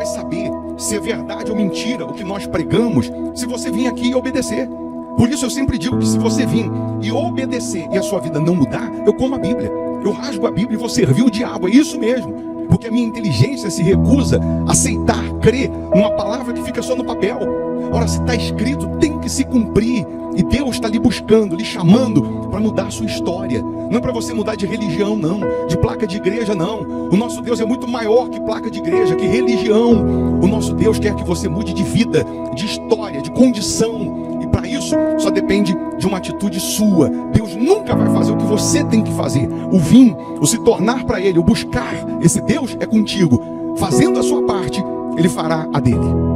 saber se é verdade ou mentira o que nós pregamos, se você vir aqui e obedecer. Por isso eu sempre digo que se você vir e obedecer e a sua vida não mudar, eu como a Bíblia, eu rasgo a Bíblia e vou servir o diabo, é isso mesmo. Porque a minha inteligência se recusa a aceitar, crer numa palavra que fica só no papel. Ora, se está escrito, tem que se cumprir. E Deus está lhe buscando, lhe chamando para mudar a sua história. Não é para você mudar de religião, não. De placa de igreja, não. O nosso Deus é muito maior que placa de igreja, que religião. O nosso Deus quer que você mude de vida, de história, de condição. E para isso, só depende de uma atitude sua. Deus nunca vai fazer o que você tem que fazer. O vir, o se tornar para Ele, o buscar esse Deus é contigo. Fazendo a sua parte, Ele fará a dele.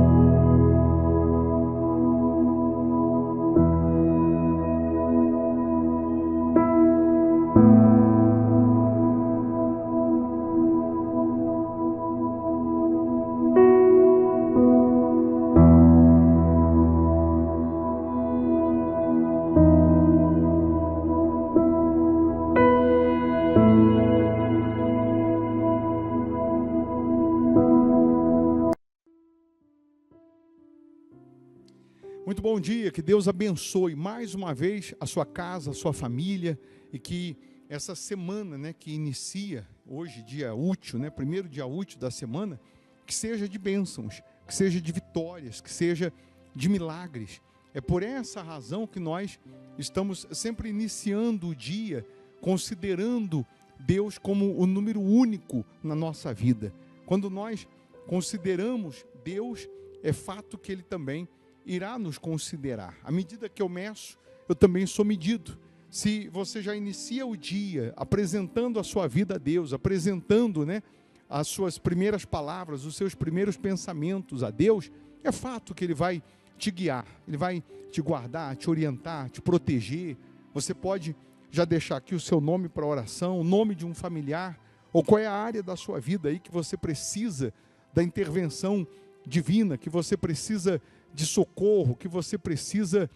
Muito bom dia, que Deus abençoe mais uma vez a sua casa, a sua família, e que essa semana, que inicia hoje, dia útil, primeiro dia útil da semana, que seja de bênçãos, que seja de vitórias, que seja de milagres. É por essa razão que nós estamos sempre iniciando o dia, considerando Deus como o número único na nossa vida. Quando nós consideramos Deus, é fato que Ele também irá nos considerar. À medida que eu meço, eu também sou medido. Se você já inicia o dia apresentando a sua vida a Deus, apresentando as suas primeiras palavras, os seus primeiros pensamentos a Deus, é fato que Ele vai te guiar, Ele vai te guardar, te orientar, te proteger. Você pode já deixar aqui o seu nome para oração, o nome de um familiar, ou qual é a área da sua vida aí que você precisa da intervenção divina, que você precisa de socorro, que você precisa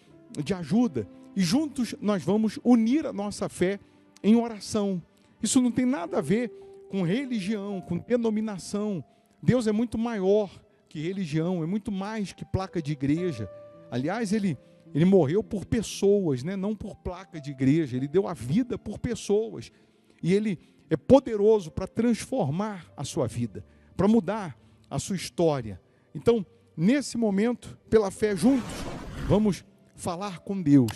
de ajuda. E juntos nós vamos unir a nossa fé em oração. Isso não tem nada a ver com religião, com denominação. Deus é muito maior que religião, é muito mais que placa de igreja. Aliás, Ele morreu por pessoas, não por placa de igreja. Ele deu a vida por pessoas. E Ele é poderoso para transformar a sua vida, para mudar a sua história. Então, nesse momento, pela fé juntos, vamos falar com Deus.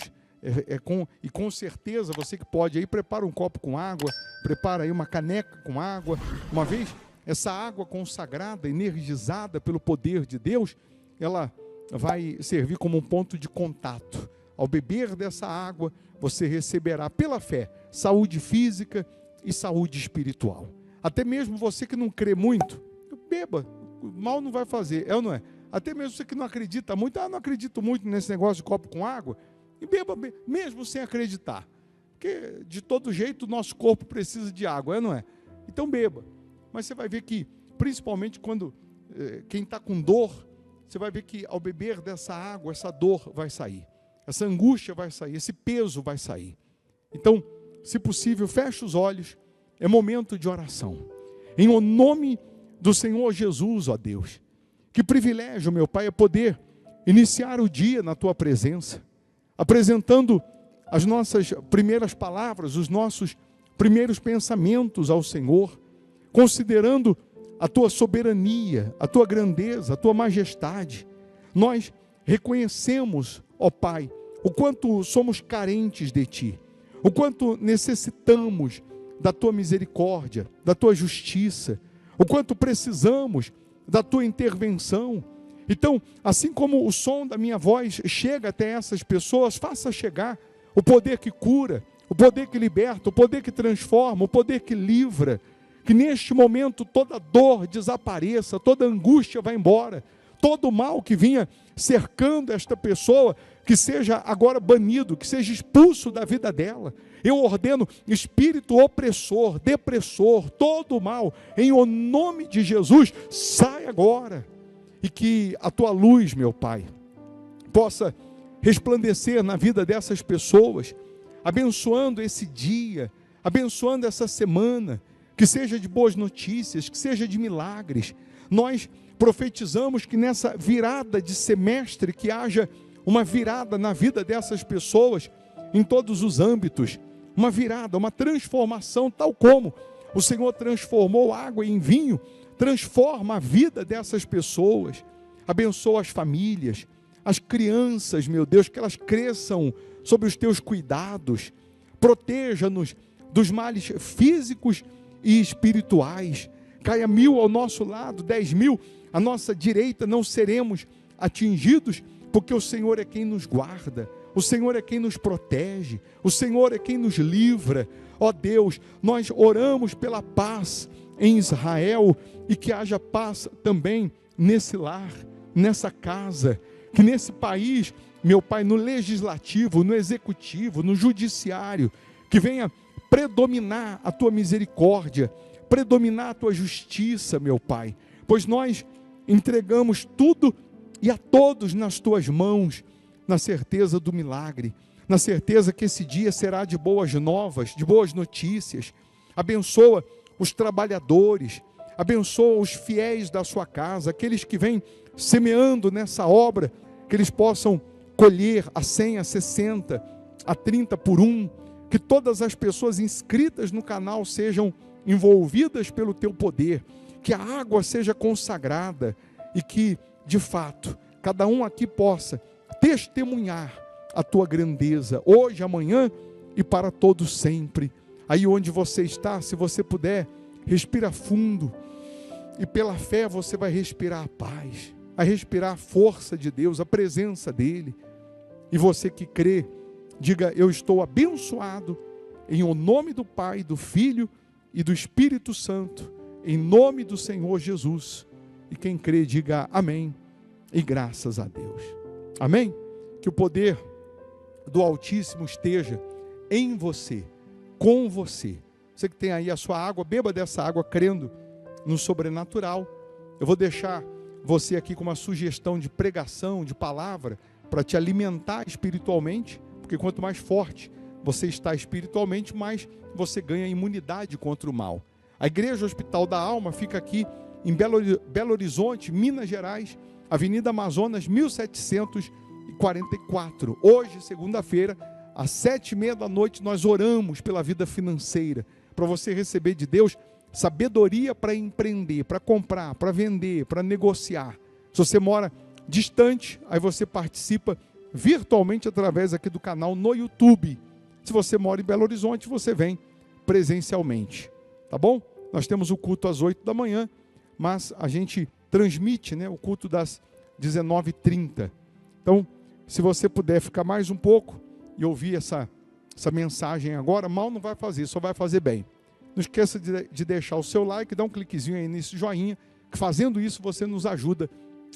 E com certeza, você que pode aí, prepara um copo com água, prepara aí uma caneca com água. Uma vez, essa água consagrada, energizada pelo poder de Deus, ela vai servir como um ponto de contato. Ao beber dessa água, você receberá pela fé saúde física e saúde espiritual. Até mesmo você que não crê muito, beba, mal não vai fazer, é ou não é? Até mesmo você que não acredita muito, não acredito muito nesse negócio de copo com água, e beba mesmo sem acreditar, porque de todo jeito o nosso corpo precisa de água, é ou não é? Então beba, mas você vai ver que, principalmente quando quem está com dor, você vai ver que ao beber dessa água, essa dor vai sair, essa angústia vai sair, esse peso vai sair. Então, se possível, feche os olhos, é momento de oração, em o nome do Senhor Jesus, ó Deus. Que privilégio, meu Pai, é poder iniciar o dia na Tua presença, apresentando as nossas primeiras palavras, os nossos primeiros pensamentos ao Senhor, considerando a Tua soberania, a Tua grandeza, a Tua majestade. Nós reconhecemos, ó Pai, o quanto somos carentes de Ti, o quanto necessitamos da Tua misericórdia, da Tua justiça, o quanto precisamos da Tua intervenção. Então, assim como o som da minha voz chega até essas pessoas, faça chegar o poder que cura, o poder que liberta, o poder que transforma, o poder que livra. Que neste momento toda dor desapareça, toda angústia vá embora, todo mal que vinha cercando esta pessoa, que seja agora banido, que seja expulso da vida dela. Eu ordeno espírito opressor, depressor, todo mal, em o nome de Jesus, sai agora. E que a Tua luz, meu Pai, possa resplandecer na vida dessas pessoas, abençoando esse dia, abençoando essa semana, que seja de boas notícias, que seja de milagres. Nós profetizamos que nessa virada de semestre, que haja uma virada na vida dessas pessoas, em todos os âmbitos, uma virada, uma transformação, tal como o Senhor transformou água em vinho, transforma a vida dessas pessoas, abençoa as famílias, as crianças, meu Deus, que elas cresçam sob os teus cuidados, proteja-nos dos males físicos e espirituais. Caia 1000 ao nosso lado, 10.000 à nossa direita, não seremos atingidos, porque o Senhor é quem nos guarda, o Senhor é quem nos protege, o Senhor é quem nos livra. Ó Deus, nós oramos pela paz em Israel, e que haja paz também nesse lar, nessa casa, que nesse país, meu Pai, no legislativo, no executivo, no judiciário, que venha predominar a tua misericórdia, predominar a tua justiça, meu Pai, pois nós entregamos tudo e a todos nas tuas mãos, na certeza do milagre, na certeza que esse dia será de boas novas, de boas notícias. Abençoa os trabalhadores, abençoa os fiéis da sua casa, aqueles que vêm semeando nessa obra, que eles possam colher a 100, a 60, a 30 por 1, que todas as pessoas inscritas no canal sejam envolvidas pelo teu poder, que a água seja consagrada e que, de fato, cada um aqui possa testemunhar a tua grandeza, hoje, amanhã e para todo sempre. Aí onde você está, se você puder, respira fundo, e pela fé você vai respirar a paz, a respirar a força de Deus, a presença dEle. E você que crê, diga: eu estou abençoado em o nome do Pai, do Filho e do Espírito Santo, em nome do Senhor Jesus. E quem crê, diga amém e graças a Deus. Amém? Que o poder do Altíssimo esteja em você, com você. Você que tem aí a sua água, beba dessa água crendo no sobrenatural. Eu vou deixar você aqui com uma sugestão de pregação, de palavra, para te alimentar espiritualmente, porque quanto mais forte você está espiritualmente, mais você ganha imunidade contra o mal. A Igreja Hospital da Alma fica aqui em Belo Horizonte, Minas Gerais, Avenida Amazonas, 1744. Hoje, segunda-feira, às 7h30 da noite, nós oramos pela vida financeira, para você receber de Deus sabedoria para empreender, para comprar, para vender, para negociar. Se você mora distante, aí você participa virtualmente através aqui do canal no YouTube. Se você mora em Belo Horizonte, você vem presencialmente, tá bom? Nós temos o culto às 8 da manhã, mas a gente transmite, né, o culto das 19h30. Então, se você puder ficar mais um pouco e ouvir essa mensagem agora, mal não vai fazer, só vai fazer bem. Não esqueça de deixar o seu like, dá um cliquezinho aí nesse joinha, que fazendo isso você nos ajuda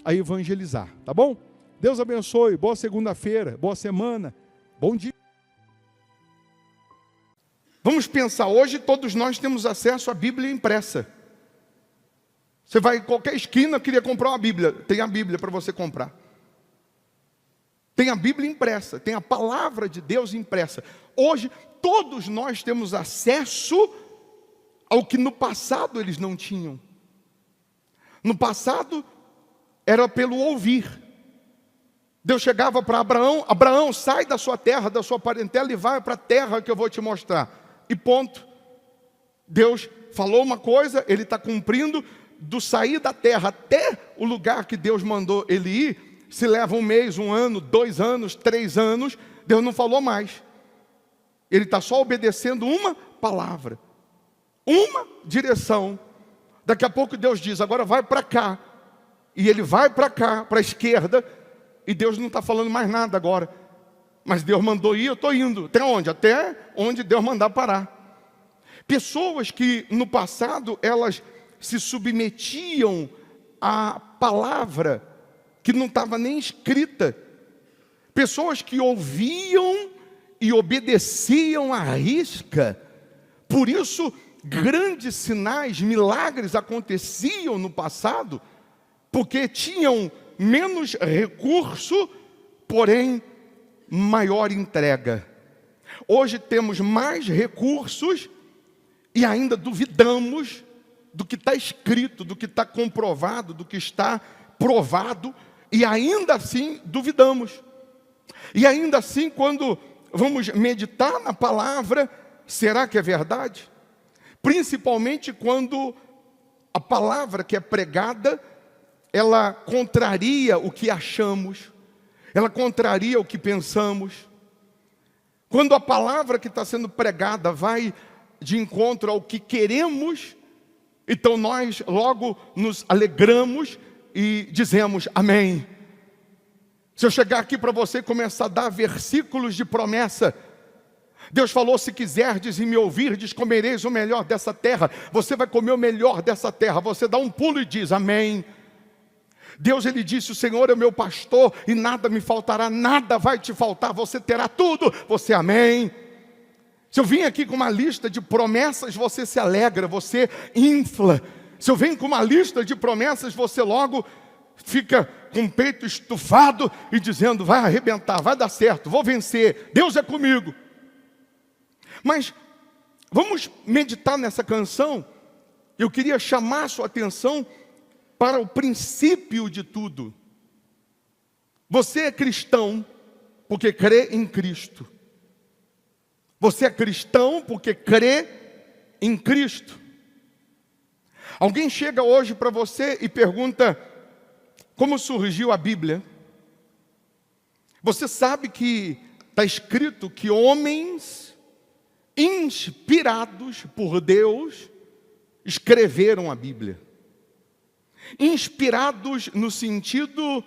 a evangelizar, tá bom? Deus abençoe, boa segunda-feira, boa semana, bom dia. Vamos pensar, hoje todos nós temos acesso à Bíblia impressa. Você vai em qualquer esquina, queria comprar uma Bíblia, tem a Bíblia para você comprar. Tem a Bíblia impressa, tem a palavra de Deus impressa. Hoje todos nós temos acesso ao que no passado eles não tinham. No passado era pelo ouvir. Deus chegava para Abraão: Abraão, sai da sua terra, da sua parentela e vai para a terra que eu vou te mostrar. E ponto. Deus falou uma coisa, ele está cumprindo. Do sair da terra até o lugar que Deus mandou ele ir, se leva 1 mês, 1 ano, 2 anos, 3 anos, Deus não falou mais. Ele está só obedecendo uma palavra, uma direção. Daqui a pouco Deus diz: agora vai para cá. E ele vai para cá, para a esquerda, e Deus não está falando mais nada agora. Mas Deus mandou ir, eu estou indo. Até onde? Até onde Deus mandar parar. Pessoas que no passado elas se submetiam à palavra que não estava nem escrita. Pessoas que ouviam e obedeciam à risca. Por isso, grandes sinais, milagres aconteciam no passado, porque tinham menos recurso, porém maior entrega. Hoje temos mais recursos e ainda duvidamos do que está escrito, do que está comprovado, do que está provado, e ainda assim duvidamos. E ainda assim, quando vamos meditar na palavra, será que é verdade? Principalmente quando a palavra que é pregada, ela contraria o que achamos, ela contraria o que pensamos. Quando a palavra que está sendo pregada vai de encontro ao que queremos, então nós logo nos alegramos e dizemos amém. Se eu chegar aqui para você e começar a dar versículos de promessa, Deus falou, se quiserdes e me ouvirdes, comereis o melhor dessa terra. Você vai comer o melhor dessa terra. Você dá um pulo e diz amém. Deus, ele disse, o Senhor é o meu pastor e nada me faltará, nada vai te faltar, você terá tudo. Você amém. Se eu vim aqui com uma lista de promessas, você se alegra, você infla. Se eu venho com uma lista de promessas, você logo fica com o peito estufado e dizendo, vai arrebentar, vai dar certo, vou vencer, Deus é comigo. Mas vamos meditar nessa canção. Eu queria chamar a sua atenção para o princípio de tudo. Você é cristão porque crê em Cristo. Você é cristão porque crê em Cristo. Alguém chega hoje para você e pergunta, como surgiu a Bíblia? Você sabe que está escrito que homens inspirados por Deus escreveram a Bíblia. Inspirados no sentido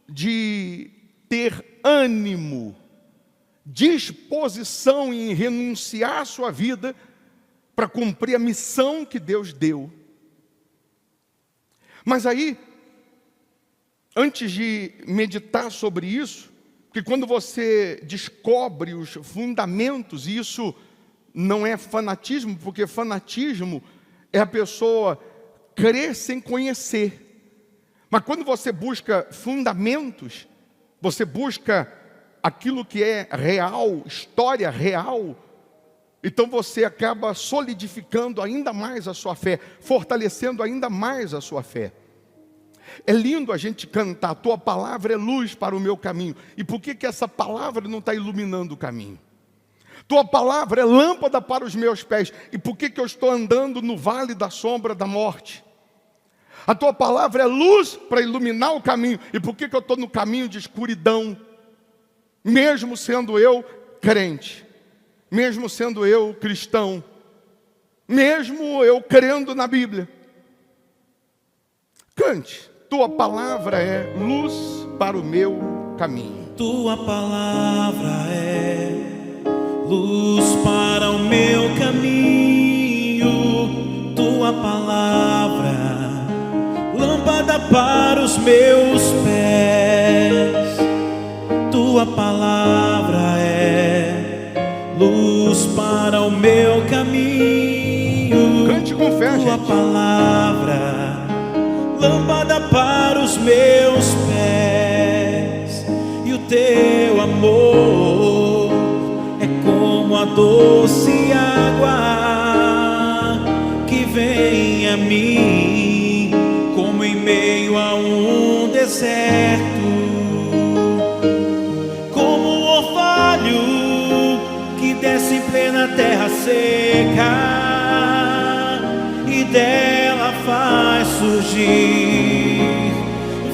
de ter ânimo, disposição em renunciar à sua vida para cumprir a missão que Deus deu. Mas aí, antes de meditar sobre isso, que quando você descobre os fundamentos, e isso não é fanatismo, porque fanatismo é a pessoa crer sem conhecer. Mas quando você busca fundamentos, você busca aquilo que é real, história real, então você acaba solidificando ainda mais a sua fé, fortalecendo ainda mais a sua fé. É lindo a gente cantar, tua palavra é luz para o meu caminho. E por que essa palavra não está iluminando o caminho? Tua palavra é lâmpada para os meus pés. E por que eu estou andando no vale da sombra da morte? A tua palavra é luz para iluminar o caminho. E por que eu estou no caminho de escuridão? Mesmo sendo eu crente, mesmo sendo eu cristão, mesmo eu crendo na Bíblia. Cante, tua palavra é luz para o meu caminho. Tua palavra é luz para o meu caminho. Tua palavra, lâmpada para os meus pés. Tua palavra é luz para o meu caminho. Cante com fé, Tua gente. palavra, lâmpada para os meus pés. E o teu amor é como a doce água que vem a mim, como em meio a um deserto. Desce em plena terra seca e dela faz surgir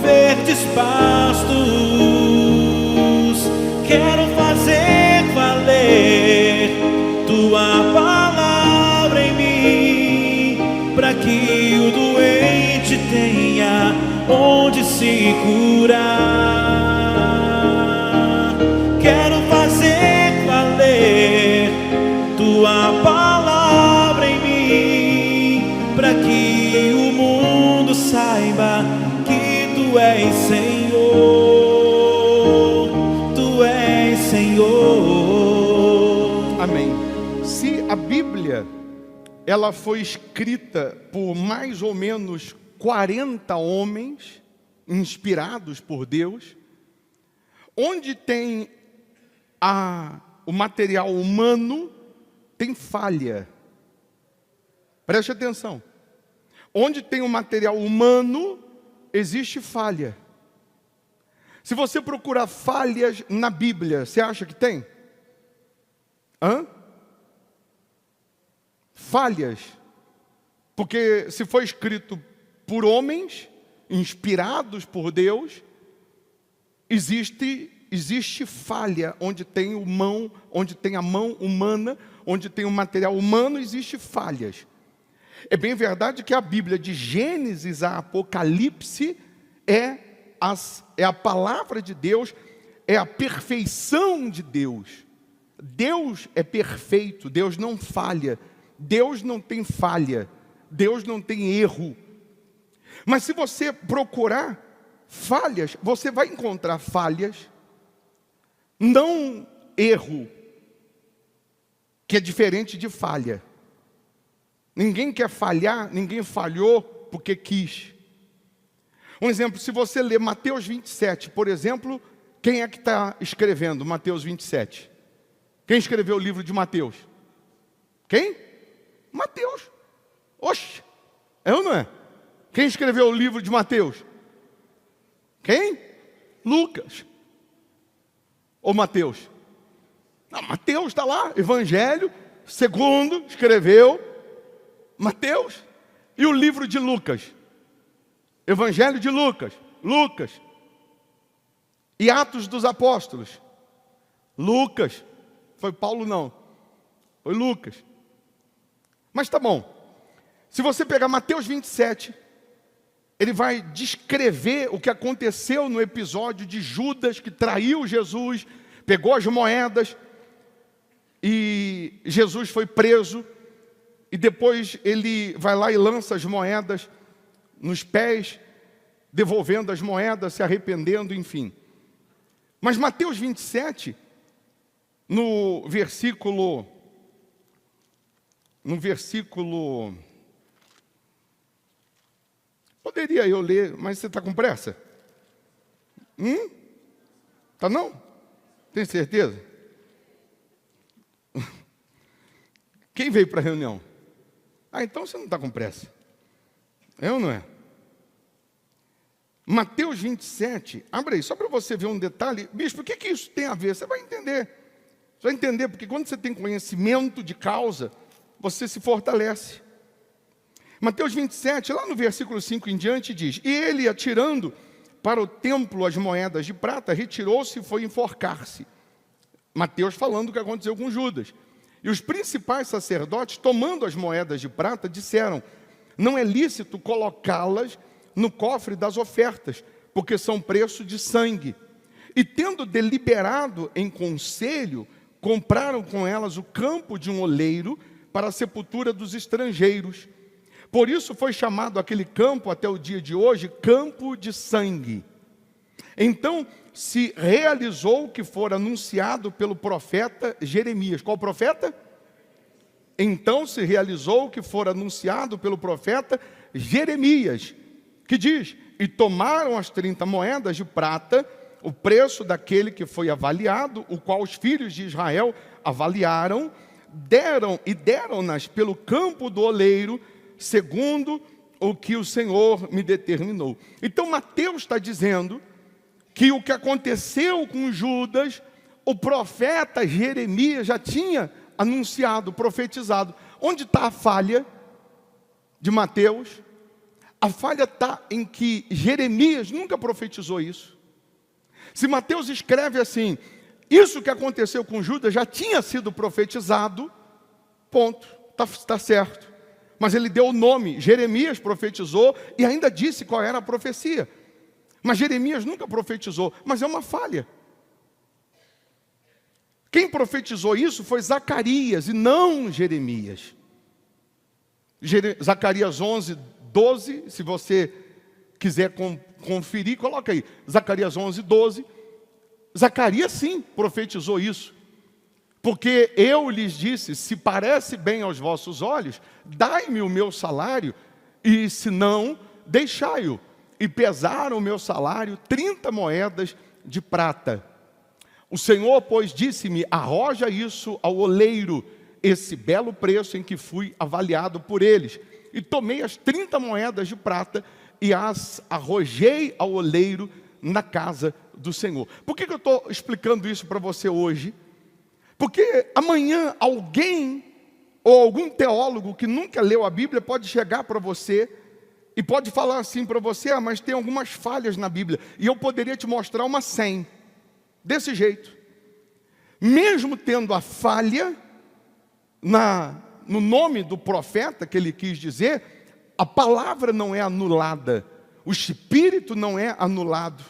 verdes pastos. Quero fazer valer tua palavra em mim, para que o doente tenha onde se curar. Quero fazer tua palavra em mim, para que o mundo saiba que tu és Senhor, tu és Senhor. Amém. Se a Bíblia ela foi escrita por mais ou menos 40 homens inspirados por Deus, onde tem o material humano, tem falha. Preste atenção. onde tem um material humano, existe falha. Se você procurar falhas na Bíblia, você acha que tem? Falhas. Porque se foi escrito por homens, inspirados por Deus, existe falha onde tem onde tem a mão humana, onde tem o material humano, existe falhas. É bem verdade que a Bíblia, de Gênesis a Apocalipse, é a palavra de Deus, é a perfeição de Deus. Deus é perfeito, Deus não falha, Deus não tem falha, Deus não tem erro. Mas se você procurar falhas, você vai encontrar falhas, não erro, que é diferente de falha. Ninguém quer falhar, ninguém falhou porque quis. Um exemplo, se você ler Mateus 27, por exemplo, quem é que está escrevendo Mateus 27? Quem escreveu o livro de Mateus? Quem? Mateus. Oxe, é ou não é? Quem escreveu o livro de Mateus? Quem? Lucas. Ou Mateus? Não, Mateus está lá, Evangelho, segundo, escreveu Mateus. E o livro de Lucas? Evangelho de Lucas, Lucas. E Atos dos Apóstolos? Lucas. Foi Paulo não, foi Lucas. Mas tá bom. Se você pegar Mateus 27, ele vai descrever o que aconteceu no episódio de Judas, que traiu Jesus, pegou as moedas, e Jesus foi preso, e depois ele vai lá e lança as moedas nos pés, devolvendo as moedas, se arrependendo, enfim. Mas Mateus 27, no versículo, poderia eu ler, mas você está com pressa? Tá não? Tem certeza? Quem veio para a reunião? Então você não está com pressa. É ou não é? Mateus 27, abre aí, só para você ver um detalhe. Bispo, o que isso tem a ver? Você vai entender. Você vai entender, porque quando você tem conhecimento de causa, você se fortalece. Mateus 27, lá no versículo 5 em diante, diz: E ele, atirando para o templo as moedas de prata, retirou-se e foi enforcar-se. Mateus falando o que aconteceu com Judas. E os principais sacerdotes, tomando as moedas de prata, disseram: Não é lícito colocá-las no cofre das ofertas, porque são preço de sangue. E tendo deliberado em conselho, compraram com elas o campo de um oleiro para a sepultura dos estrangeiros. Por isso foi chamado aquele campo até o dia de hoje, campo de sangue. Então se realizou o que fora anunciado pelo profeta Jeremias. Qual profeta? Então se realizou o que fora anunciado pelo profeta Jeremias, que diz: E tomaram as 30 moedas de prata, o preço daquele que foi avaliado, o qual os filhos de Israel avaliaram, deram-nas pelo campo do oleiro, segundo o que o Senhor me determinou. Então Mateus está dizendo que o que aconteceu com Judas, o profeta Jeremias já tinha anunciado, profetizado. Onde está a falha de Mateus? A falha está em que Jeremias nunca profetizou isso. Se Mateus escreve assim: isso que aconteceu com Judas já tinha sido profetizado, ponto, está certo. Mas ele deu o nome, Jeremias profetizou e ainda disse qual era a profecia. Mas Jeremias nunca profetizou, mas é uma falha. Quem profetizou isso foi Zacarias e não Jeremias. Zacarias 11, 12, se você quiser conferir, coloca aí, Zacarias 11, 12. Zacarias sim profetizou isso. Porque eu lhes disse: se parece bem aos vossos olhos, dai-me o meu salário, e se não, deixai-o. E pesaram o meu salário 30 moedas de prata. O Senhor, pois, disse-me: arroja isso ao oleiro, esse belo preço em que fui avaliado por eles. e tomei as 30 moedas de prata e as arrojei ao oleiro na casa do Senhor. Por que eu estou explicando isso para você hoje? Porque amanhã alguém ou algum teólogo que nunca leu a Bíblia pode chegar para você e pode falar assim para você: mas tem algumas falhas na Bíblia, e eu poderia te mostrar uma 100, desse jeito. Mesmo tendo a falha no nome do profeta que ele quis dizer, a palavra não é anulada, o espírito não é anulado.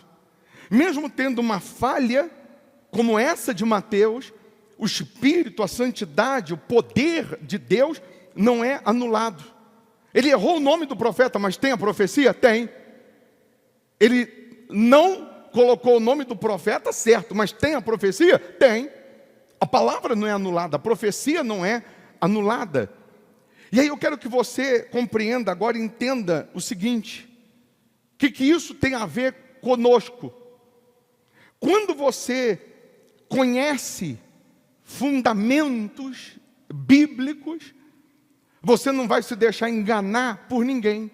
Mesmo tendo uma falha como essa de Mateus, o espírito, a santidade, o poder de Deus não é anulado. Ele errou o nome do profeta, mas tem a profecia? Tem. Ele não colocou o nome do profeta, certo, mas tem a profecia? Tem. A palavra não é anulada, a profecia não é anulada. E aí eu quero que você compreenda agora, entenda o seguinte: o que isso tem a ver conosco? Quando você conhece fundamentos bíblicos, você não vai se deixar enganar por ninguém.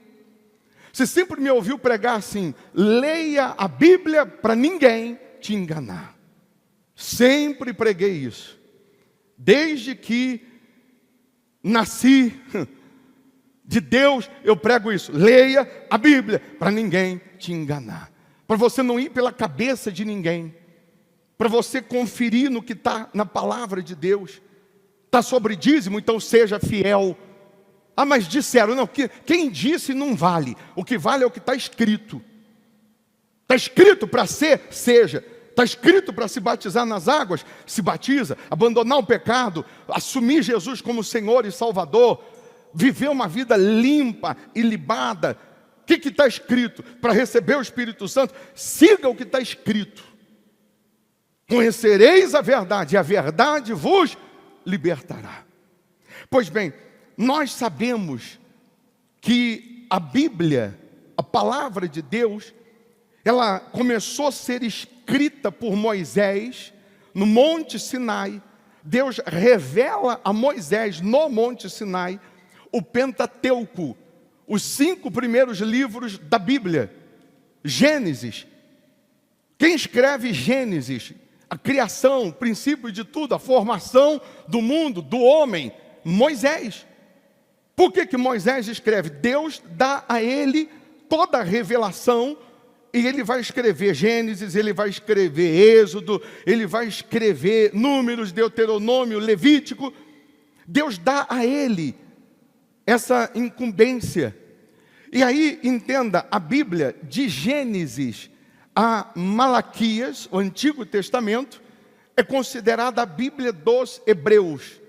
Você sempre me ouviu pregar assim: leia a Bíblia para ninguém te enganar. Sempre preguei isso. Desde que nasci de Deus, eu prego isso: leia a Bíblia para ninguém te enganar. Para você não ir pela cabeça de ninguém. Para você conferir no que está na palavra de Deus. Está sobre dízimo, então seja fiel. Ah, mas disseram, não, quem disse não vale. O que vale é o que está escrito. Está escrito para ser, seja. Está escrito para se batizar nas águas, se batiza. Abandonar o pecado, assumir Jesus como Senhor e Salvador, viver uma vida limpa e libada. O que está escrito? Para receber o Espírito Santo, siga o que está escrito. Conhecereis a verdade, e a verdade vos libertará. Pois bem, nós sabemos que a Bíblia, a palavra de Deus, ela começou a ser escrita por Moisés no Monte Sinai. Deus revela a Moisés no Monte Sinai o Pentateuco, os 5 primeiros livros da Bíblia. Gênesis. Quem escreve Gênesis? A criação, o princípio de tudo, a formação do mundo, do homem, Moisés. Por que Moisés escreve? Deus dá a ele toda a revelação, e ele vai escrever Gênesis, ele vai escrever Êxodo, ele vai escrever Números, Deuteronômio, Levítico. Deus dá a ele essa incumbência. E aí, entenda, a Bíblia de Gênesis a Malaquias, o Antigo Testamento, é considerada a Bíblia dos hebreus.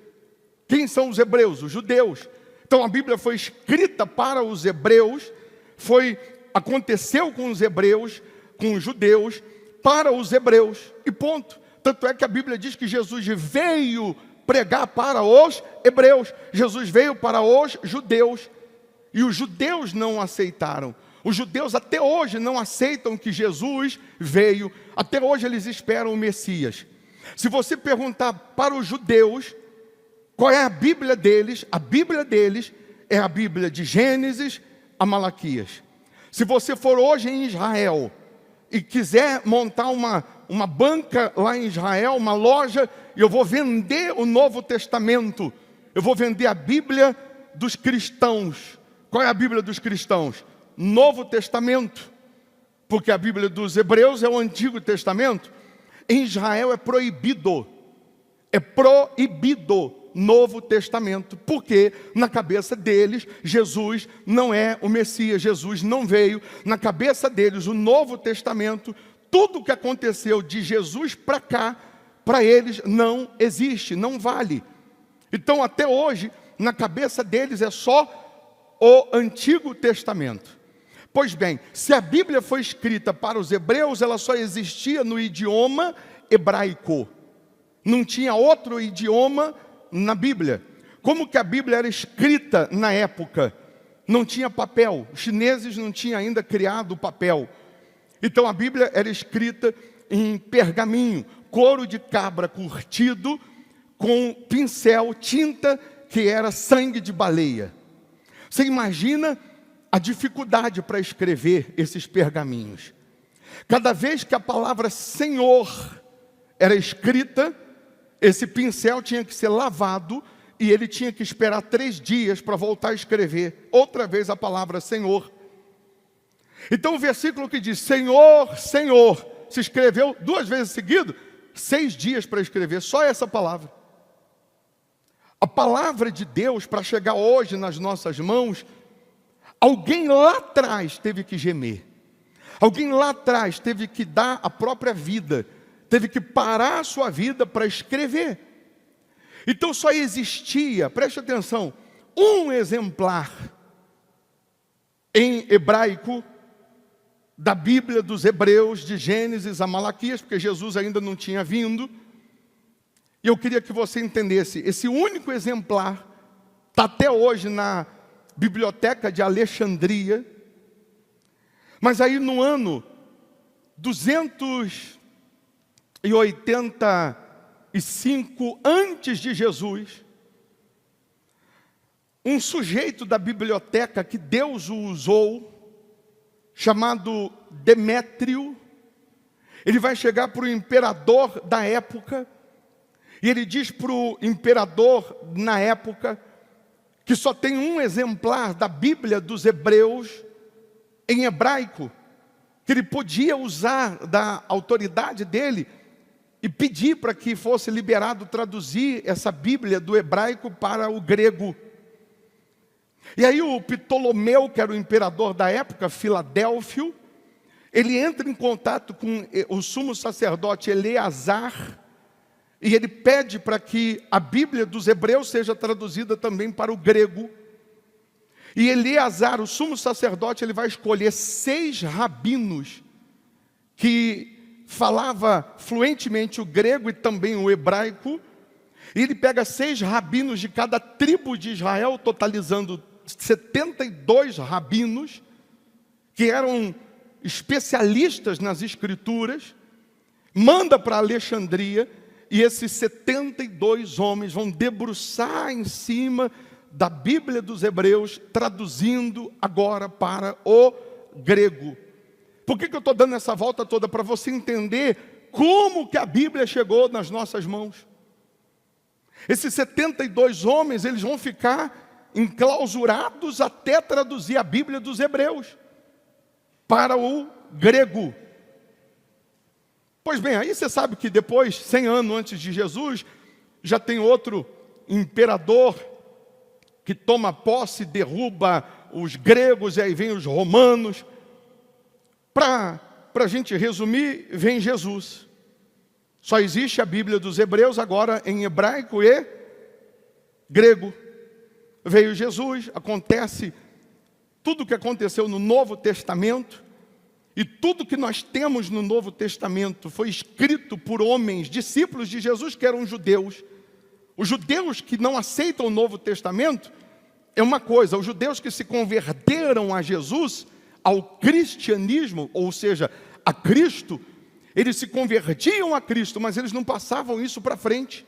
Quem são os hebreus? Os judeus. Então a Bíblia foi escrita para os hebreus, aconteceu com os hebreus, com os judeus, para os hebreus, e ponto. Tanto é que a Bíblia diz que Jesus veio pregar para os hebreus, Jesus veio para os judeus, e os judeus não aceitaram. Os judeus até hoje não aceitam que Jesus veio, até hoje eles esperam o Messias. Se você perguntar para os judeus qual é a Bíblia deles é a Bíblia de Gênesis a Malaquias. Se você for hoje em Israel e quiser montar uma banca lá em Israel, uma loja, e eu vou vender o Novo Testamento, eu vou vender a Bíblia dos cristãos. Qual é a Bíblia dos cristãos? Novo Testamento, porque a Bíblia dos hebreus é o Antigo Testamento. Em Israel é proibido Novo Testamento, porque na cabeça deles Jesus não é o Messias, Jesus não veio. Na cabeça deles o Novo Testamento, tudo o que aconteceu de Jesus para cá, para eles não existe, não vale. Então até hoje na cabeça deles é só o Antigo Testamento. Pois bem, se a Bíblia foi escrita para os hebreus, ela só existia no idioma hebraico. Não tinha outro idioma na Bíblia. Como que a Bíblia era escrita na época? Não tinha papel. Os chineses não tinham ainda criado o papel. Então a Bíblia era escrita em pergaminho, couro de cabra curtido, com pincel, tinta, que era sangue de baleia. Você imagina a dificuldade para escrever esses pergaminhos. Cada vez que a palavra Senhor era escrita, esse pincel tinha que ser lavado e ele tinha que esperar 3 dias para voltar a escrever outra vez a palavra Senhor. Então o versículo que diz Senhor, Senhor, se escreveu 2 vezes seguido, 6 dias para escrever só essa palavra. A palavra de Deus, para chegar hoje nas nossas mãos, alguém lá atrás teve que gemer. Alguém lá atrás teve que dar a própria vida, teve que parar a sua vida para escrever. Então só existia, preste atenção, um exemplar em hebraico da Bíblia dos Hebreus, de Gênesis a Malaquias, porque Jesus ainda não tinha vindo. E eu queria que você entendesse, esse único exemplar está até hoje na Biblioteca de Alexandria. Mas aí no ano 285 antes de Jesus, um sujeito da biblioteca que Deus o usou, chamado Demétrio, ele vai chegar para o imperador da época, e ele diz para o imperador na época, que só tem um exemplar da Bíblia dos Hebreus, em hebraico, que ele podia usar da autoridade dele, e pedir para que fosse liberado traduzir essa Bíblia do hebraico para o grego. E aí o Ptolomeu, que era o imperador da época, Filadélfio, ele entra em contato com o sumo sacerdote Eleazar, e ele pede para que a Bíblia dos Hebreus seja traduzida também para o grego. E Eleazar, o sumo sacerdote, ele vai escolher 6 rabinos que falava fluentemente o grego e também o hebraico. E ele pega 6 rabinos de cada tribo de Israel, totalizando 72 rabinos, que eram especialistas nas escrituras, manda para Alexandria, e esses 72 homens vão debruçar em cima da Bíblia dos Hebreus, traduzindo agora para o grego. Por que eu estou dando essa volta toda? Para você entender como que a Bíblia chegou nas nossas mãos. Esses 72 homens, eles vão ficar enclausurados até traduzir a Bíblia dos Hebreus para o grego. Pois bem, aí você sabe que depois, 100 anos antes de Jesus, já tem outro imperador que toma posse, derruba os gregos, e aí vem os romanos. Para a gente resumir, vem Jesus. Só existe a Bíblia dos Hebreus agora em hebraico e grego. Veio Jesus, acontece tudo o que aconteceu no Novo Testamento, e tudo que nós temos no Novo Testamento foi escrito por homens, discípulos de Jesus, que eram judeus. Os judeus que não aceitam o Novo Testamento é uma coisa, os judeus que se converteram a Jesus, ao cristianismo, ou seja, a Cristo, eles se convertiam a Cristo, mas eles não passavam isso para frente.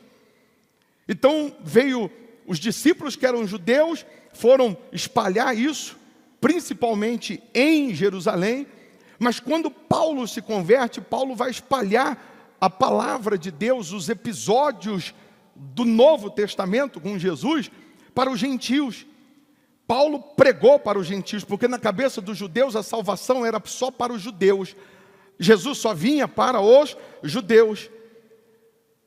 Então veio os discípulos que eram judeus, foram espalhar isso, principalmente em Jerusalém, mas quando Paulo se converte, Paulo vai espalhar a palavra de Deus, os episódios do Novo Testamento com Jesus, para os gentios. Paulo pregou para os gentios, porque na cabeça dos judeus a salvação era só para os judeus. Jesus só vinha para os judeus.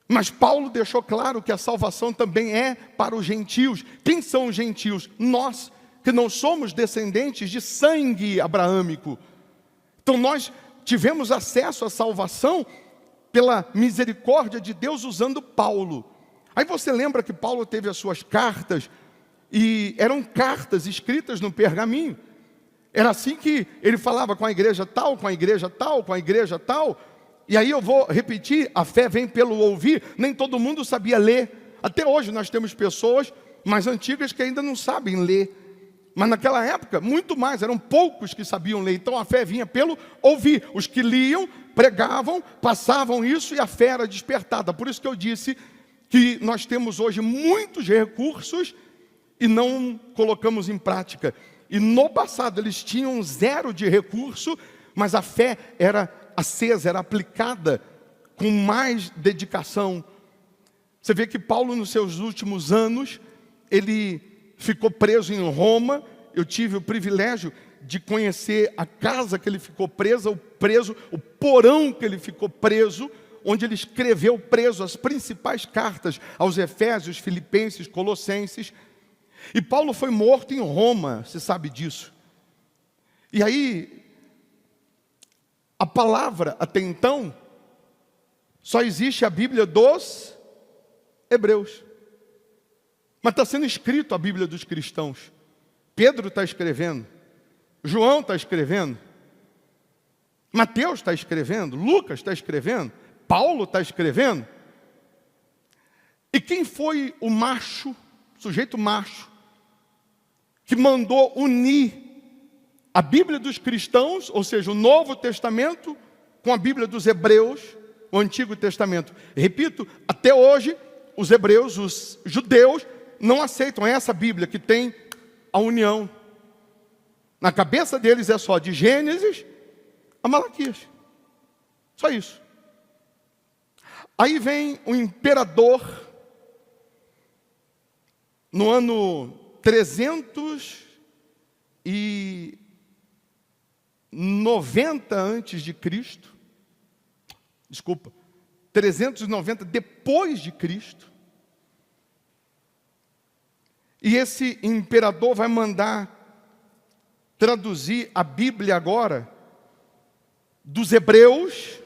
Mas Paulo deixou claro que a salvação também é para os gentios. Quem são os gentios? Nós, que não somos descendentes de sangue abraâmico. Então nós tivemos acesso à salvação pela misericórdia de Deus usando Paulo. Aí você lembra que Paulo teve as suas cartas, e eram cartas escritas no pergaminho. Era assim que ele falava com a igreja tal, com a igreja tal, com a igreja tal. E aí eu vou repetir, a fé vem pelo ouvir. Nem todo mundo sabia ler. Até hoje nós temos pessoas mais antigas que ainda não sabem ler. Mas naquela época, muito mais, eram poucos que sabiam ler. Então a fé vinha pelo ouvir. Os que liam, pregavam, passavam isso e a fé era despertada. Por isso que eu disse que nós temos hoje muitos recursos e não colocamos em prática. E no passado eles tinham 0 de recurso, mas a fé era acesa, era aplicada com mais dedicação. Você vê que Paulo, nos seus últimos anos, ele ficou preso em Roma. Eu tive o privilégio de conhecer a casa que ele ficou preso, o porão que ele ficou preso, onde ele escreveu preso as principais cartas aos Efésios, Filipenses, Colossenses. E Paulo foi morto em Roma, você sabe disso. E aí, a palavra, até então, só existe a Bíblia dos Hebreus. Mas está sendo escrito a Bíblia dos cristãos. Pedro está escrevendo, João está escrevendo, Mateus está escrevendo, Lucas está escrevendo, Paulo está escrevendo. E quem foi o macho, sujeito macho, que mandou unir a Bíblia dos cristãos, ou seja, o Novo Testamento, com a Bíblia dos Hebreus, o Antigo Testamento? Repito, até hoje, os hebreus, os judeus, não aceitam essa Bíblia que tem a união. Na cabeça deles é só de Gênesis a Malaquias. Só isso. Aí vem o imperador, no ano 390 antes de Cristo. Desculpa, 390 depois de Cristo. E esse imperador vai mandar traduzir a Bíblia agora dos hebreus.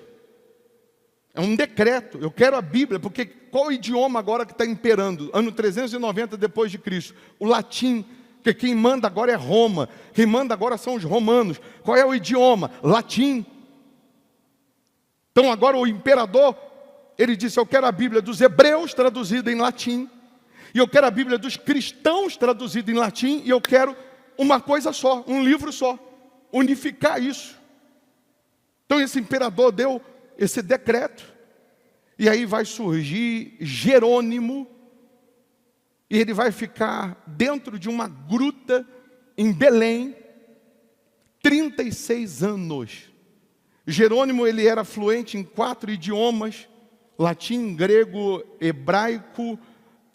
É um decreto. Eu quero a Bíblia, porque qual o idioma agora que está imperando? Ano 390 depois de Cristo. O latim, porque quem manda agora é Roma. Quem manda agora são os romanos. Qual é o idioma? Latim. Então agora o imperador, ele disse: eu quero a Bíblia dos hebreus traduzida em latim, e eu quero a Bíblia dos cristãos traduzida em latim, e eu quero uma coisa só, um livro só, unificar isso. Então esse imperador deu esse decreto, e aí vai surgir Jerônimo, e ele vai ficar dentro de uma gruta em Belém, 36 anos. Jerônimo, ele era fluente em 4 idiomas, latim, grego, hebraico,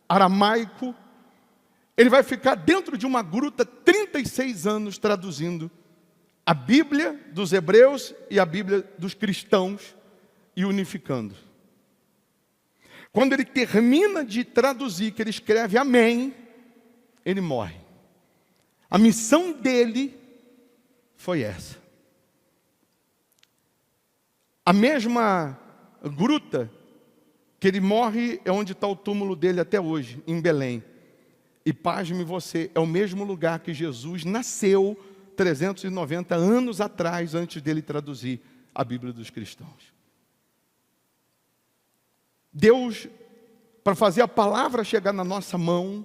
aramaico. Ele vai ficar dentro de uma gruta 36 anos traduzindo a Bíblia dos hebreus e a Bíblia dos cristãos e unificando. Quando ele termina de traduzir, que ele escreve amém, ele morre. A missão dele foi essa. A mesma gruta que ele morre é onde está o túmulo dele até hoje, em Belém. E pasme você, é o mesmo lugar que Jesus nasceu 390 anos atrás, antes dele traduzir a Bíblia dos cristãos. Deus, para fazer a palavra chegar na nossa mão,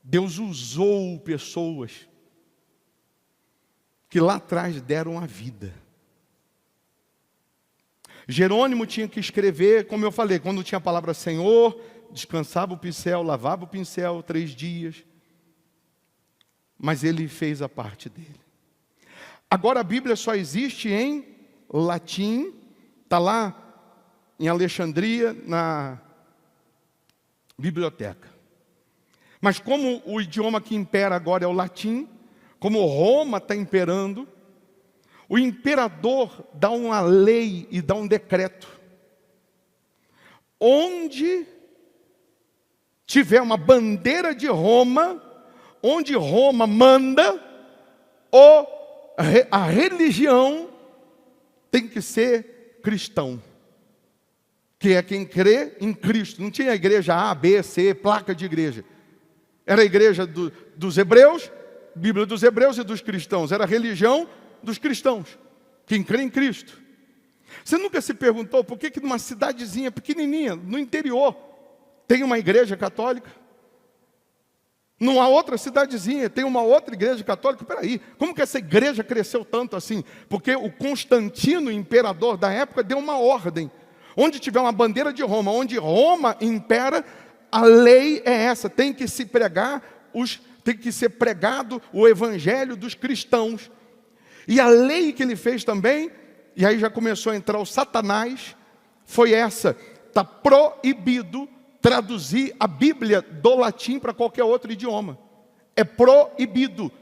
Deus usou pessoas que lá atrás deram a vida. Jerônimo tinha que escrever, como eu falei, quando tinha a palavra Senhor, descansava o pincel, lavava o pincel 3 dias. Mas ele fez a parte dele. Agora a Bíblia só existe em latim, está lá em Alexandria, na biblioteca. Mas como o idioma que impera agora é o latim, como Roma está imperando, o imperador dá uma lei e dá um decreto. Onde tiver uma bandeira de Roma, onde Roma manda, a religião tem que ser cristão, que é quem crê em Cristo. Não tinha igreja A, B, C, placa de igreja. Era a igreja dos hebreus, Bíblia dos hebreus e dos cristãos. Era a religião dos cristãos, quem crê em Cristo. Você nunca se perguntou por que numa cidadezinha pequenininha, no interior, tem uma igreja católica? Numa outra cidadezinha tem uma outra igreja católica? Peraí, como que essa igreja cresceu tanto assim? Porque o Constantino, imperador da época, deu uma ordem. Onde tiver uma bandeira de Roma, onde Roma impera, a lei é essa, tem que se pregar tem que ser pregado o evangelho dos cristãos. E a lei que ele fez também, e aí já começou a entrar o Satanás, foi essa: está proibido traduzir a Bíblia do latim para qualquer outro idioma. É proibido,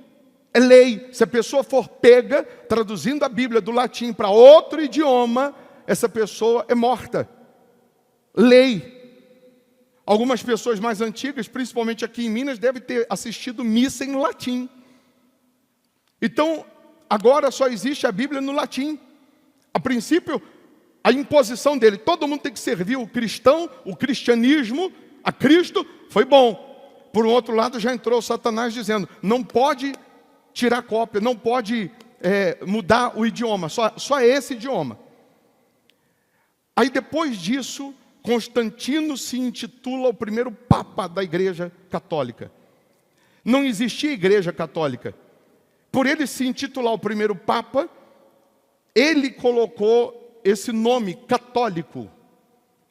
é lei. Se a pessoa for pega traduzindo a Bíblia do latim para outro idioma, essa pessoa é morta. Lei. Algumas pessoas mais antigas, principalmente aqui em Minas, devem ter assistido missa em latim. Então, agora só existe a Bíblia no latim. A princípio, a imposição dele, todo mundo tem que servir o cristão, o cristianismo, a Cristo, foi bom. Por um outro lado, já entrou o Satanás dizendo, não pode tirar cópia, não pode mudar o idioma, só esse idioma. Aí depois disso, Constantino se intitula o primeiro Papa da Igreja Católica. Não existia Igreja Católica. Por ele se intitular o primeiro Papa, ele colocou esse nome católico.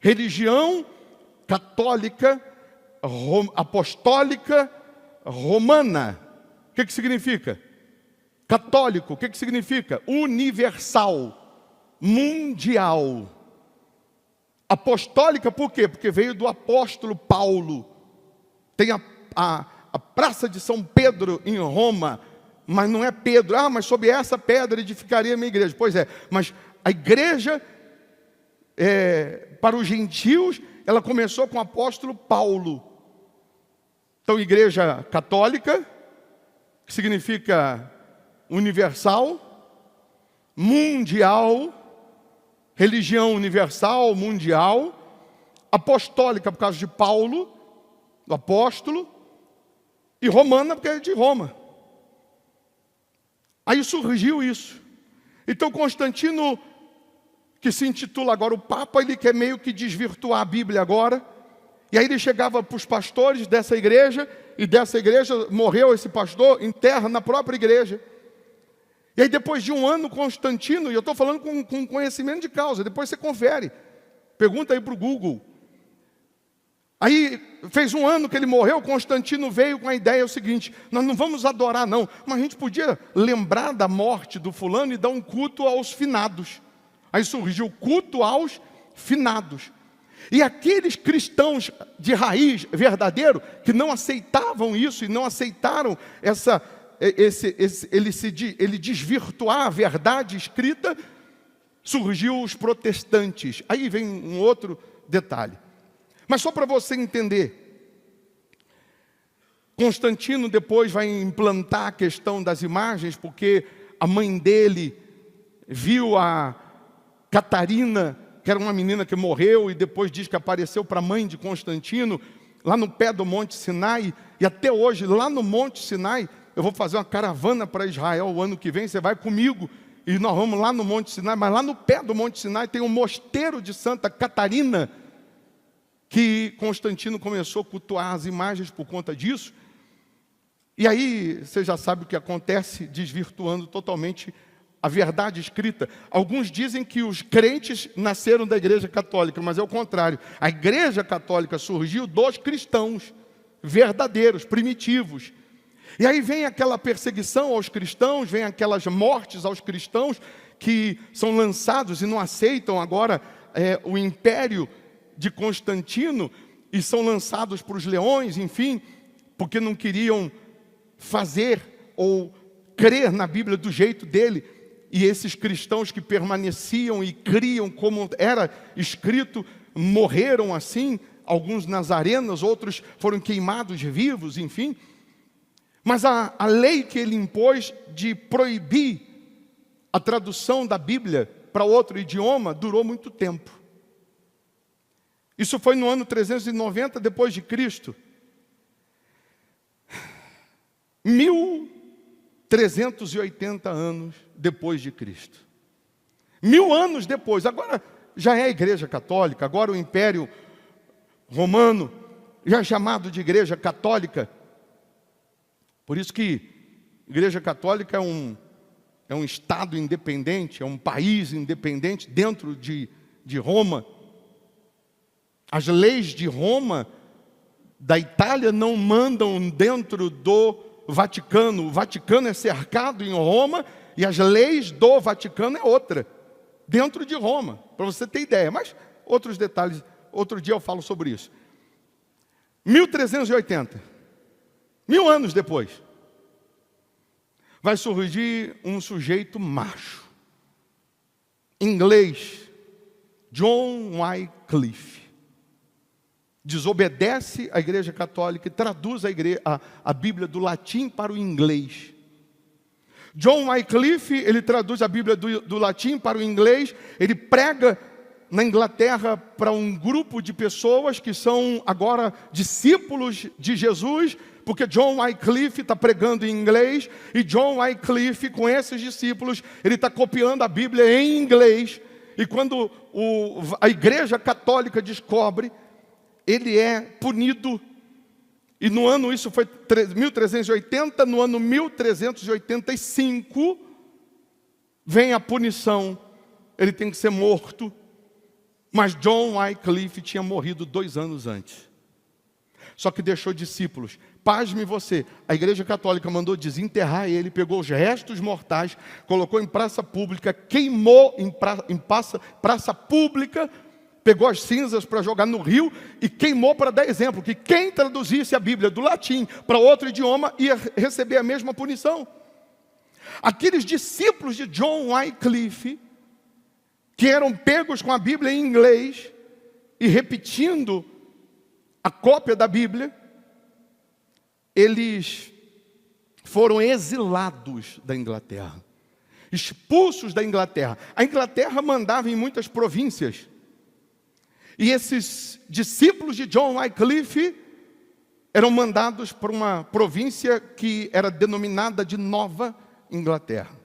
Religião católica, apostólica, romana. O que significa? Católico. O que significa? Universal, mundial. Apostólica por quê? Porque veio do apóstolo Paulo. Tem a Praça de São Pedro em Roma, mas não é Pedro. Mas sob essa pedra edificaria a minha igreja. Pois é, mas a igreja para os gentios, ela começou com o apóstolo Paulo. Então, igreja católica, que significa universal, mundial, religião universal, mundial, apostólica por causa de Paulo, do apóstolo, e romana porque é de Roma. Aí surgiu isso. Então Constantino, que se intitula agora o Papa, ele quer meio que desvirtuar a Bíblia agora. E aí ele chegava para os pastores dessa igreja, e dessa igreja morreu esse pastor, enterra na própria igreja. E aí depois de um ano, Constantino, e eu estou falando com conhecimento de causa, depois você confere, pergunta aí para o Google. Aí fez um ano que ele morreu, Constantino veio com a ideia o seguinte, nós não vamos adorar não, mas a gente podia lembrar da morte do fulano e dar um culto aos finados. Aí surgiu o culto aos finados. E aqueles cristãos de raiz verdadeiro, que não aceitavam isso e não aceitaram ele desvirtuar a verdade escrita, surgiu os protestantes. Aí vem um outro detalhe. Mas só para você entender, Constantino depois vai implantar a questão das imagens, porque a mãe dele viu a Catarina, que era uma menina que morreu, e depois diz que apareceu para a mãe de Constantino, lá no pé do Monte Sinai, e até hoje, lá no Monte Sinai, eu vou fazer uma caravana para Israel o ano que vem, você vai comigo, e nós vamos lá no Monte Sinai, mas lá no pé do Monte Sinai tem um mosteiro de Santa Catarina, que Constantino começou a cultuar as imagens por conta disso, e aí você já sabe o que acontece, desvirtuando totalmente a verdade escrita. Alguns dizem que os crentes nasceram da igreja católica, mas é o contrário. A igreja católica surgiu dos cristãos verdadeiros, primitivos. E aí vem aquela perseguição aos cristãos, vem aquelas mortes aos cristãos que são lançados e não aceitam agora o império de Constantino e são lançados para os leões, enfim, porque não queriam fazer ou crer na Bíblia do jeito dele. E esses cristãos que permaneciam e criam como era escrito, morreram assim, alguns nas arenas, outros foram queimados vivos, enfim. Mas a lei que ele impôs de proibir a tradução da Bíblia para outro idioma durou muito tempo. Isso foi no ano 390 depois de Cristo. 1380 anos depois de Cristo. 1000 anos depois, agora já é a Igreja Católica, agora o Império Romano já é chamado de Igreja Católica. Por isso que a Igreja Católica é um Estado independente, é um país independente dentro de Roma. As leis de Roma da Itália não mandam dentro do Vaticano. O Vaticano é cercado em Roma e as leis do Vaticano é outra, dentro de Roma, para você ter ideia. Mas outros detalhes, outro dia eu falo sobre isso. 1380, 1000 anos depois, vai surgir um sujeito macho, inglês, John Wycliffe. Desobedece à Igreja Católica e traduz a Bíblia do latim para o inglês. John Wycliffe, ele traduz a Bíblia do latim para o inglês, ele prega na Inglaterra para um grupo de pessoas que são agora discípulos de Jesus, porque John Wycliffe está pregando em inglês, e John Wycliffe, com esses discípulos, ele está copiando a Bíblia em inglês, e quando a Igreja Católica descobre, ele é punido, e no ano, isso foi 1380, no ano 1385, vem a punição, ele tem que ser morto, mas John Wycliffe tinha morrido 2 anos antes, só que deixou discípulos. Pasme você, a Igreja Católica mandou desenterrar ele, pegou os restos mortais, colocou em praça pública, queimou em praça pública, pegou as cinzas para jogar no rio e queimou para dar exemplo, que quem traduzisse a Bíblia do latim para outro idioma ia receber a mesma punição. Aqueles discípulos de John Wycliffe, que eram pegos com a Bíblia em inglês e repetindo a cópia da Bíblia, eles foram exilados da Inglaterra, expulsos da Inglaterra. A Inglaterra mandava em muitas províncias, e esses discípulos de John Wycliffe eram mandados para uma província que era denominada de Nova Inglaterra.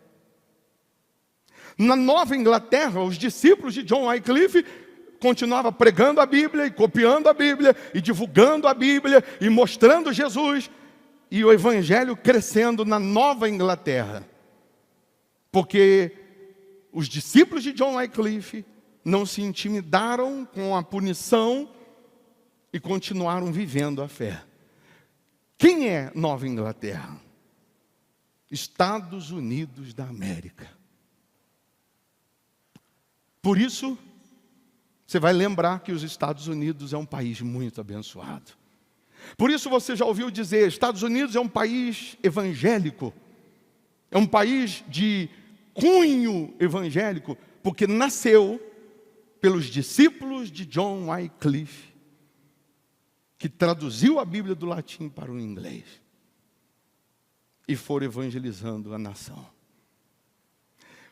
Na Nova Inglaterra, os discípulos de John Wycliffe continuavam pregando a Bíblia, e copiando a Bíblia, e divulgando a Bíblia, e mostrando Jesus, e o Evangelho crescendo na Nova Inglaterra. Porque os discípulos de John Wycliffe não se intimidaram com a punição e continuaram vivendo a fé. Quem é Nova Inglaterra? Estados Unidos da América. Por isso, você vai lembrar que os Estados Unidos é um país muito abençoado. Por isso você já ouviu dizer, Estados Unidos é um país evangélico, é um país de cunho evangélico, porque nasceu pelos discípulos de John Wycliffe, que traduziu a Bíblia do latim para o inglês, e foram evangelizando a nação.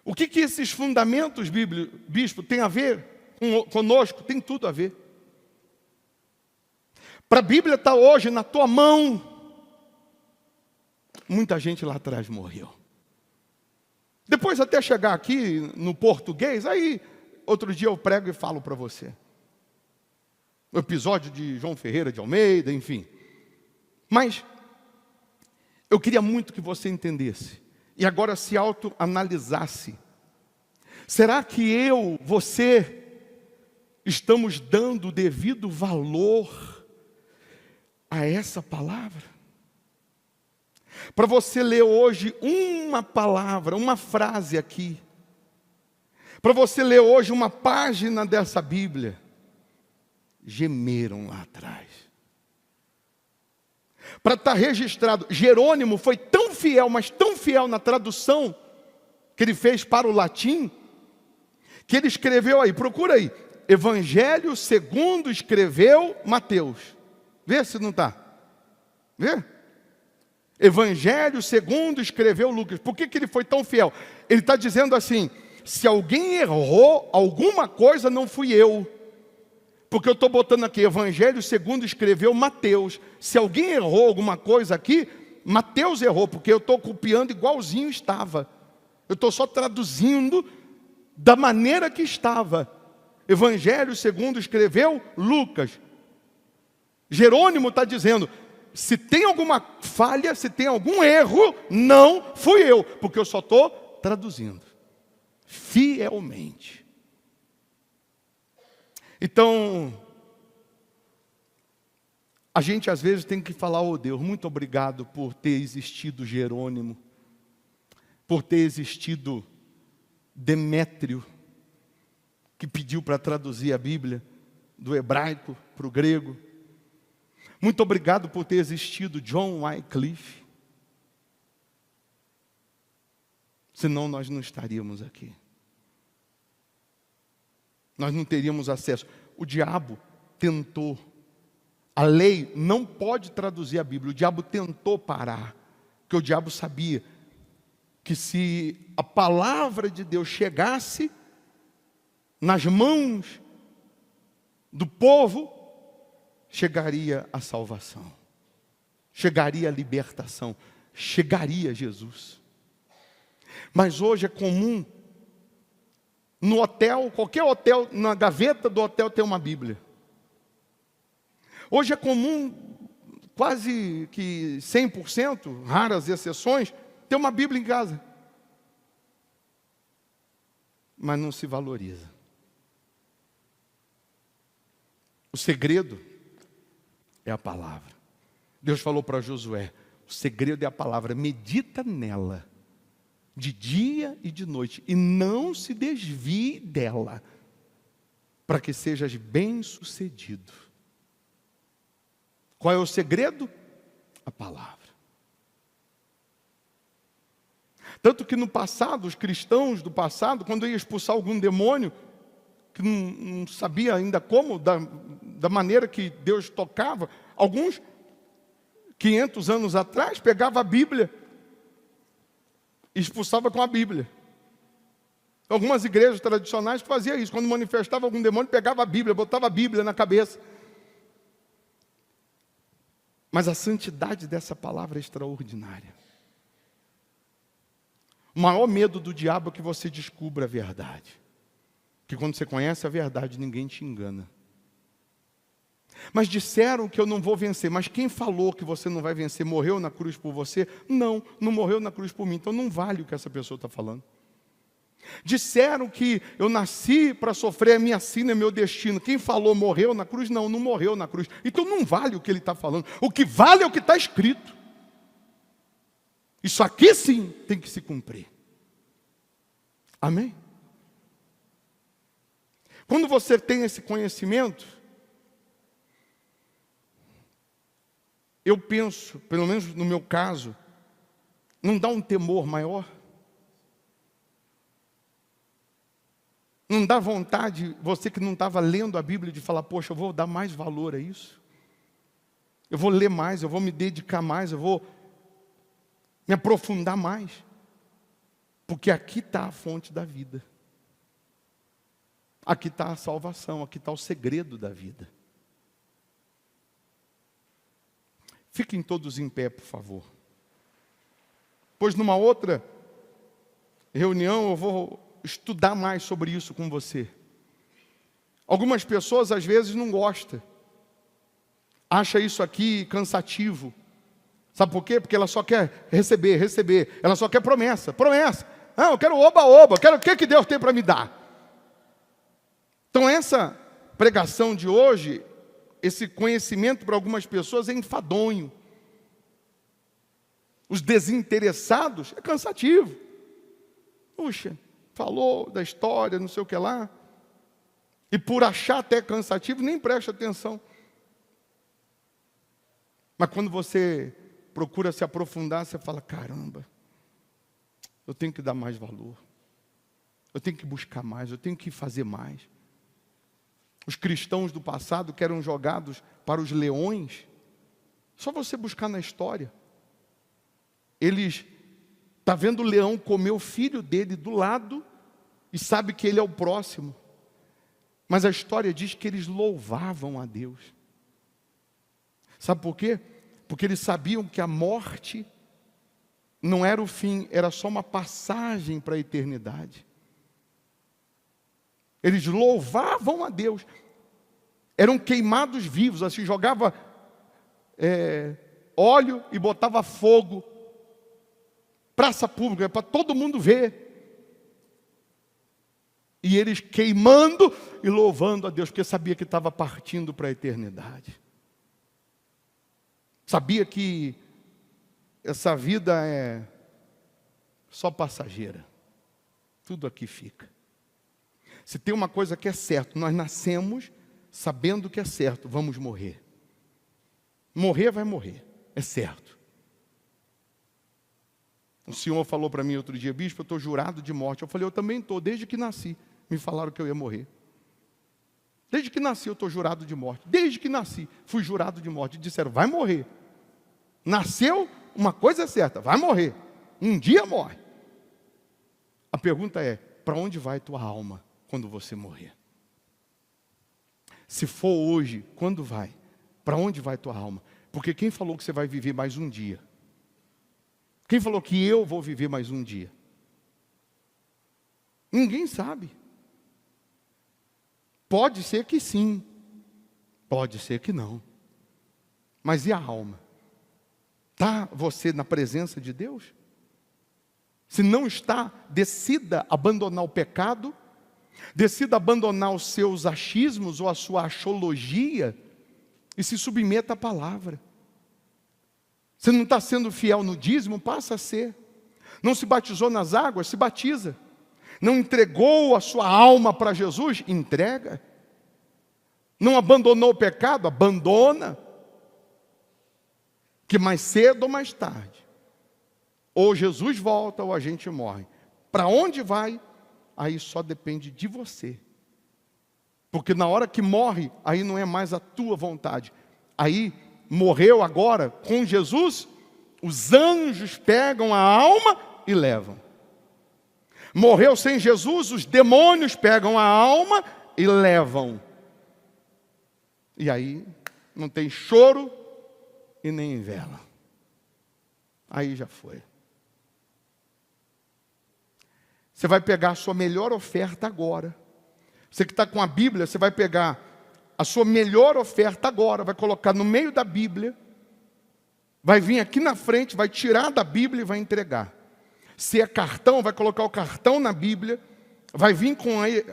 O que esses fundamentos, bispo, tem a ver conosco? Tem tudo a ver. Para a Bíblia estar hoje na tua mão, muita gente lá atrás morreu. Depois até chegar aqui no português, aí outro dia eu prego e falo para você. O episódio de João Ferreira de Almeida, enfim. Mas eu queria muito que você entendesse e agora se autoanalisasse. Será que você, estamos dando o devido valor a essa palavra? Para você ler hoje uma palavra, uma frase aqui, para você ler hoje uma página dessa Bíblia, gemeram lá atrás. Para estar registrado, Jerônimo foi tão fiel, mas tão fiel na tradução que ele fez para o latim, que ele escreveu aí, procura aí, Evangelho segundo escreveu Mateus. Vê se não está. Vê? Evangelho segundo escreveu Lucas. Por que ele foi tão fiel? Ele está dizendo assim, se alguém errou alguma coisa, não fui eu. Porque eu estou botando aqui, Evangelho segundo escreveu Mateus. Se alguém errou alguma coisa aqui, Mateus errou, porque eu estou copiando igualzinho estava. Eu estou só traduzindo da maneira que estava. Evangelho segundo escreveu Lucas. Jerônimo está dizendo, se tem alguma falha, se tem algum erro, não fui eu, porque eu só estou traduzindo, fielmente. Então, A gente às vezes tem que falar, oh Deus, muito obrigado por ter existido Jerônimo, por ter existido Demétrio, que pediu para traduzir a Bíblia do hebraico para o grego. Muito obrigado por ter existido John Wycliffe. Senão nós não estaríamos aqui. Nós não teríamos acesso. O diabo tentou. A lei não pode traduzir a Bíblia. O diabo tentou parar. Porque o diabo sabia que se a palavra de Deus chegasse nas mãos do povo, chegaria a salvação, chegaria a libertação, chegaria Jesus. Mas hoje é comum, no hotel, qualquer hotel, na gaveta do hotel tem uma Bíblia. Hoje é comum, quase que 100%, raras exceções, ter uma Bíblia em casa. Mas não se valoriza. O segredo é a palavra. Deus falou para Josué, o segredo é a palavra, medita nela, de dia e de noite, e não se desvie dela, para que sejas bem-sucedido. Qual é o segredo? A palavra. Tanto que no passado, os cristãos do passado, quando iam expulsar algum demônio, que não sabia ainda como, da maneira que Deus tocava, alguns, 500 anos atrás, pegava a Bíblia e expulsava com a Bíblia. Algumas igrejas tradicionais faziam isso, quando manifestava algum demônio, pegava a Bíblia, botava a Bíblia na cabeça. Mas a santidade dessa palavra é extraordinária. O maior medo do diabo é que você descubra a verdade. Porque quando você conhece a verdade, ninguém te engana. Mas disseram que eu não vou vencer. Mas quem falou que você não vai vencer, morreu na cruz por você? Não, não morreu na cruz por mim. Então não vale o que essa pessoa está falando. Disseram que eu nasci para sofrer, a minha sina é meu destino. Quem falou morreu na cruz? Não, não morreu na cruz. Então não vale o que ele está falando. O que vale é o que está escrito. Isso aqui sim tem que se cumprir. Amém? Quando você tem esse conhecimento, eu penso, pelo menos no meu caso, não dá um temor maior? Não dá vontade, você que não estava lendo a Bíblia, de falar, poxa, eu vou dar mais valor a isso? Eu vou ler mais, eu vou me dedicar mais, eu vou me aprofundar mais. Porque aqui está a fonte da vida. Aqui está a salvação, aqui está o segredo da vida. Fiquem todos em pé, por favor. Pois numa outra reunião eu vou estudar mais sobre isso com você. Algumas pessoas às vezes não gostam. Acha isso aqui cansativo. Sabe por quê? Porque ela só quer receber. Ela só quer promessa. Não, eu quero oba-oba. O que Deus tem para me dar? Então essa pregação de hoje, esse conhecimento para algumas pessoas é enfadonho. Os desinteressados é cansativo. Puxa, falou da história, não sei o que lá. E por achar até cansativo, nem presta atenção. Mas quando você procura se aprofundar, você fala, caramba, eu tenho que dar mais valor. Eu tenho que buscar mais, eu tenho que fazer mais. Os cristãos do passado que eram jogados para os leões, só você buscar na história. Eles, está vendo o leão comer o filho dele do lado e sabe que ele é o próximo. Mas a história diz que eles louvavam a Deus. Sabe por quê? Porque eles sabiam que a morte não era o fim, era só uma passagem para a eternidade. Eles louvavam a Deus. Eram queimados vivos, assim, jogava óleo e botava fogo. Praça pública, para todo mundo ver. E eles queimando e louvando a Deus, porque sabia que estava partindo para a eternidade. Sabia que essa vida é só passageira. Tudo aqui fica. Se tem uma coisa que é certo, nós nascemos sabendo que é certo, vamos morrer. Morrer vai morrer, é certo. O senhor falou para mim outro dia: bispo, eu estou jurado de morte. Eu falei: eu também estou, desde que nasci. Me falaram que eu ia morrer. Desde que nasci eu estou jurado de morte. Desde que nasci, fui jurado de morte. Disseram: vai morrer. Nasceu, uma coisa é certa, vai morrer. Um dia morre. A pergunta é: para onde vai tua alma quando você morrer? Se for hoje, quando vai? Para onde vai tua alma? Porque quem falou que você vai viver mais um dia? Quem falou que eu vou viver mais um dia? Ninguém sabe. Pode ser que sim, pode ser que não. Mas e a alma? Está você na presença de Deus? Se não está, decida abandonar o pecado, decida abandonar os seus achismos ou a sua achologia e se submeta à palavra. Você não está sendo fiel no dízimo, passa a ser. Não se batizou nas águas, se batiza. Não entregou a sua alma para Jesus, entrega. Não abandonou o pecado, abandona. Que mais cedo ou mais tarde, ou Jesus volta ou a gente morre. Para onde vai? Aí só depende de você. Porque na hora que morre, aí não é mais a tua vontade. Aí, morreu agora com Jesus, os anjos pegam a alma e levam. Morreu sem Jesus, os demônios pegam a alma e levam. E aí, não tem choro e nem vela. Aí já foi. Você vai pegar a sua melhor oferta agora. Você que está com a Bíblia, você vai pegar a sua melhor oferta agora, vai colocar no meio da Bíblia, vai vir aqui na frente, vai tirar da Bíblia e vai entregar. Se é cartão, vai colocar o cartão na Bíblia, vai vir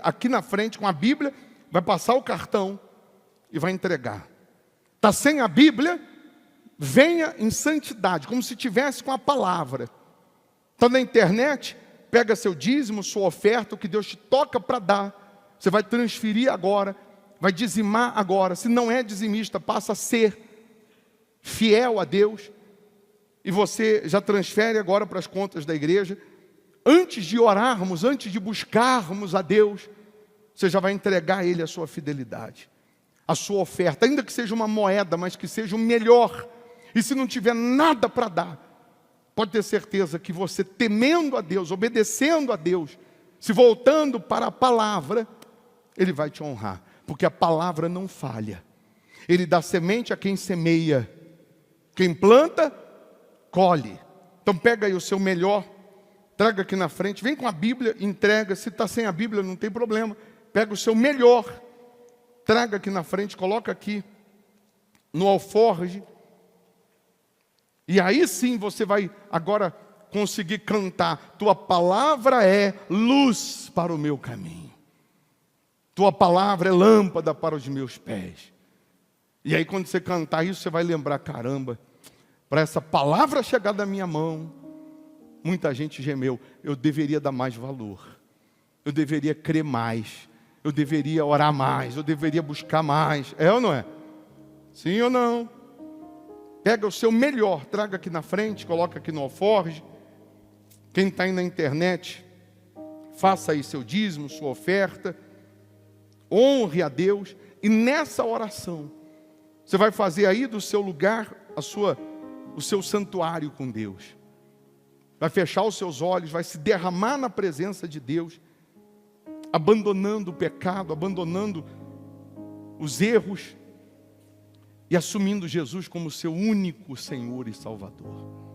aqui na frente com a Bíblia, vai passar o cartão e vai entregar. Está sem a Bíblia? Venha em santidade, como se tivesse com a palavra. Está na internet? Pega seu dízimo, sua oferta, o que Deus te toca para dar. Você vai transferir agora, vai dizimar agora. Se não é dizimista, passa a ser fiel a Deus. E você já transfere agora para as contas da igreja. Antes de orarmos, antes de buscarmos a Deus, você já vai entregar a Ele a sua fidelidade, a sua oferta, ainda que seja uma moeda, mas que seja o melhor. E se não tiver nada para dar, pode ter certeza que você, temendo a Deus, obedecendo a Deus, se voltando para a palavra, Ele vai te honrar, porque a palavra não falha. Ele dá semente a quem semeia, quem planta, colhe. Então pega aí o seu melhor, traga aqui na frente, vem com a Bíblia, entrega. Se está sem a Bíblia, não tem problema, pega o seu melhor, traga aqui na frente, coloca aqui no alforje. E aí sim você vai agora conseguir cantar: tua palavra é luz para o meu caminho, tua palavra é lâmpada para os meus pés. E aí quando você cantar isso, você vai lembrar: caramba, para essa palavra chegar da minha mão, muita gente gemeu. Eu deveria dar mais valor, eu deveria crer mais, eu deveria orar mais, eu deveria buscar mais. É ou não é? Sim ou não? Pega o seu melhor, traga aqui na frente, coloca aqui no alforje. Quem está aí na internet, faça aí seu dízimo, sua oferta, honre a Deus. E nessa oração, você vai fazer aí do seu lugar o seu santuário com Deus. Vai fechar os seus olhos, vai se derramar na presença de Deus, abandonando o pecado, abandonando os erros, e assumindo Jesus como seu único Senhor e Salvador.